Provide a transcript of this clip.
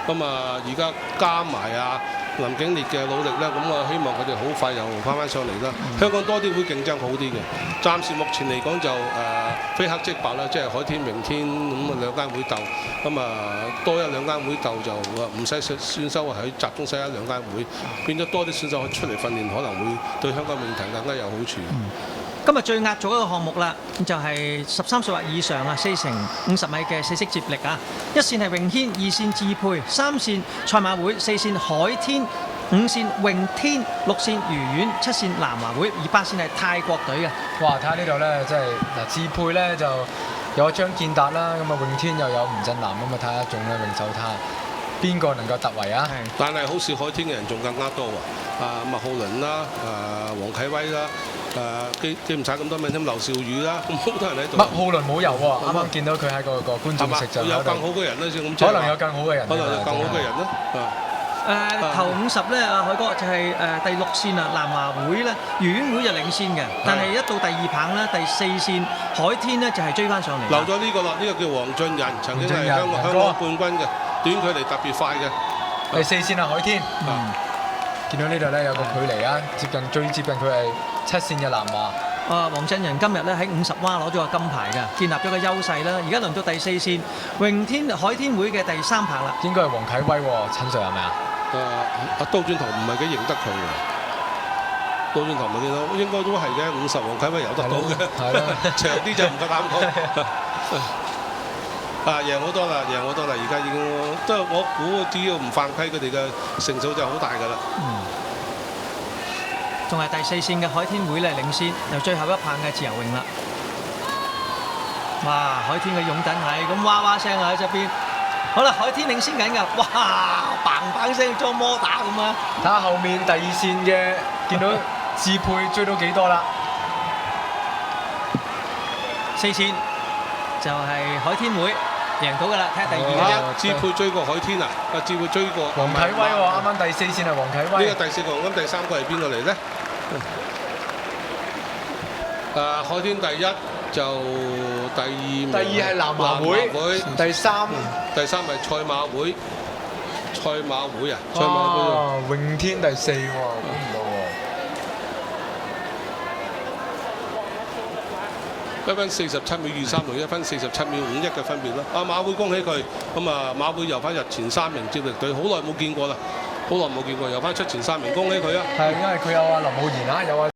咁啊，而家加埋林景烈嘅努力咧，咁啊希望佢哋好快又翻上嚟啦。香港多啲會競爭好啲嘅。暫時目前嚟講就非黑即白啦，即係海天、明天咁啊兩間會鬥，咁啊多一兩間會鬥就唔使選手喺集中晒一兩間會，變咗多啲選手出嚟訓練，可能會對香港泳壇更加有好處。今日最壓軸一個項目啦，就係13歲或以上4乘50米嘅4式接力啊！一線係泳軒，二線志佩，三線賽馬會，四線海天，五線泳天，六線愉園，七線南華會，而八線係泰國隊嘅。哇！睇下呢度咧，即係嗱，志佩咧就有張健達啦，咁啊泳天又有吳振南，咁啊睇下仲咧泳手睇下邊個能夠突圍啊？但係好似海天嘅人仲更加多麥浩倫啦，黃啟威啦。記唔晒咁多名添，劉兆宇啦，咁好多人喺度。麥浩倫冇遊喎，啱啱見到佢喺個觀眾席就有更好嘅人啦，咁可能有更好嘅人，可能有更好嘅人啦。頭50咧，海哥就係第6線南華會咧，愉園會就領先嘅，但係一到第2棒咧，第4線海天咧就係追翻上嚟。留咗呢個啦，呢個叫黃俊仁，曾經係香港冠軍嘅，短距離特別快嘅。第4線海天。見到呢度咧有個距離啊，最接近佢係7線嘅南華。黃振仁今日咧喺50蛙攞咗個金牌㗎，建立咗個優勢啦。而家輪到第4線泳天海天會嘅第3棒啦。應該係黃啟威喎，陳 Sir 係咪啊？刀轉頭唔係幾認得佢喎。刀轉頭咪見到，應該都係嘅，50黃啟威游得到嘅。係咯，長啲就唔夠膽講。贏好多啦，贏好多啦！而家已經都係我估，只要唔犯規，佢哋嘅成數就好大㗎啦。仲係第4線嘅海天會咧領先，由最後一棒嘅自由泳啦。哇！海天嘅擁躉係咁哇哇聲喺側邊。好啦，海天領先緊㗎，哇！砰砰聲裝摩打咁啊！睇下後面第2線嘅，見到志佩追到幾多啦？4線就係海天會。贏到㗎啦，睇下第2。志佩追過海天啊！志佩追過黃啟威喎，啱啱第4線係黃啟威。呢個第4個，咁第3個係邊個嚟咧？海天第1就第2。第2係南華會。第3係賽馬會。賽馬會啊！賽馬會。泳天第4喎，估唔到喎。1分47秒23同1分47秒51嘅分別啦。馬會恭喜佢，咁馬會游翻日前3名接力隊，好耐冇見過啦，好耐冇見過游翻出前3名，恭喜佢啊！係因為佢有林浩然有